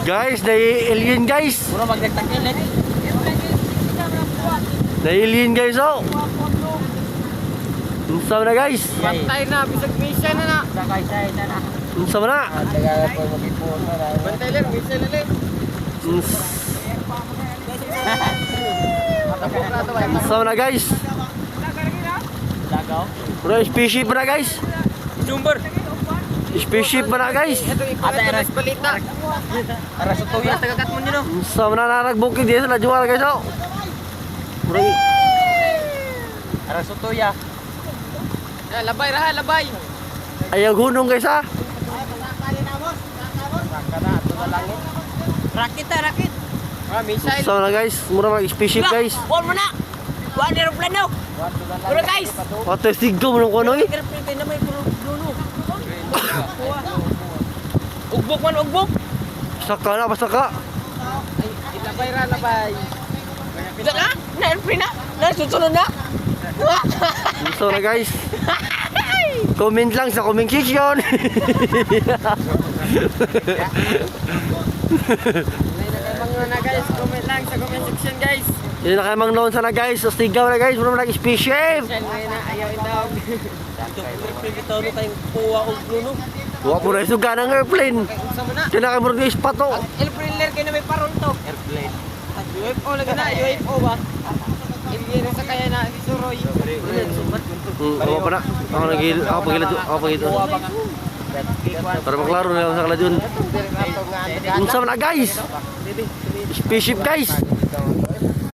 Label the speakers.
Speaker 1: Guys, na-alien guys.
Speaker 2: Puro magdagtagilid.
Speaker 1: Na-alien guys oh. Unsa na guys?
Speaker 2: Bantay na, bisag misa na na. Sakay na.
Speaker 1: Unsa na?
Speaker 2: Tagal po mag-ipon na. Bantay lang, misa na lang.
Speaker 1: Unsa na guys?
Speaker 2: Lagaw.
Speaker 1: Bro, spaceship na guys.
Speaker 2: Jumper.
Speaker 1: Spaceship na guys.
Speaker 2: Ata eras balita. Aras tuya tagakat mo nino.
Speaker 1: Unsa na nagbukid dito na jual guys oh. Bro,
Speaker 2: Aras tuya. Labay raha, labay.
Speaker 1: ayaw gunong guys ha.
Speaker 2: Rakit. Misa.
Speaker 1: Unsa na guys? Mura mag spaceship guys.
Speaker 2: Wala mo na. Wala aeroplano. Wala guys.
Speaker 1: Ato sigaw mo ng kuno eh.
Speaker 2: Aeroplano na may dulo. Ugbok man, ugbok.
Speaker 1: Saka na, basta ka.
Speaker 2: Ay, labay. Bisa na? Na aeroplano na? Na susunod na?
Speaker 1: Unsa na guys? Comment lang sa comment section.
Speaker 2: Na guys, comment lang sa comment section guys.
Speaker 1: Hindi na kayo mangnoon sana guys. Sigaw na guys. Mura mag spaceship.
Speaker 2: Ayaw itawag. Ito no tayong puwa o bruno.
Speaker 1: Huwag mo na isuga ng airplane.
Speaker 2: Sa mo na?
Speaker 1: Kaya ka mura ispato.
Speaker 2: Airplane kayo na may parol to. Airplane. UFO lagi na, UFO ba? Hindi na sa kaya na si Suroy.
Speaker 1: Ako pa na. Ako pagilid. Para maklaro na lang sa kaladyon. Unsa na guys? Spaceship guys.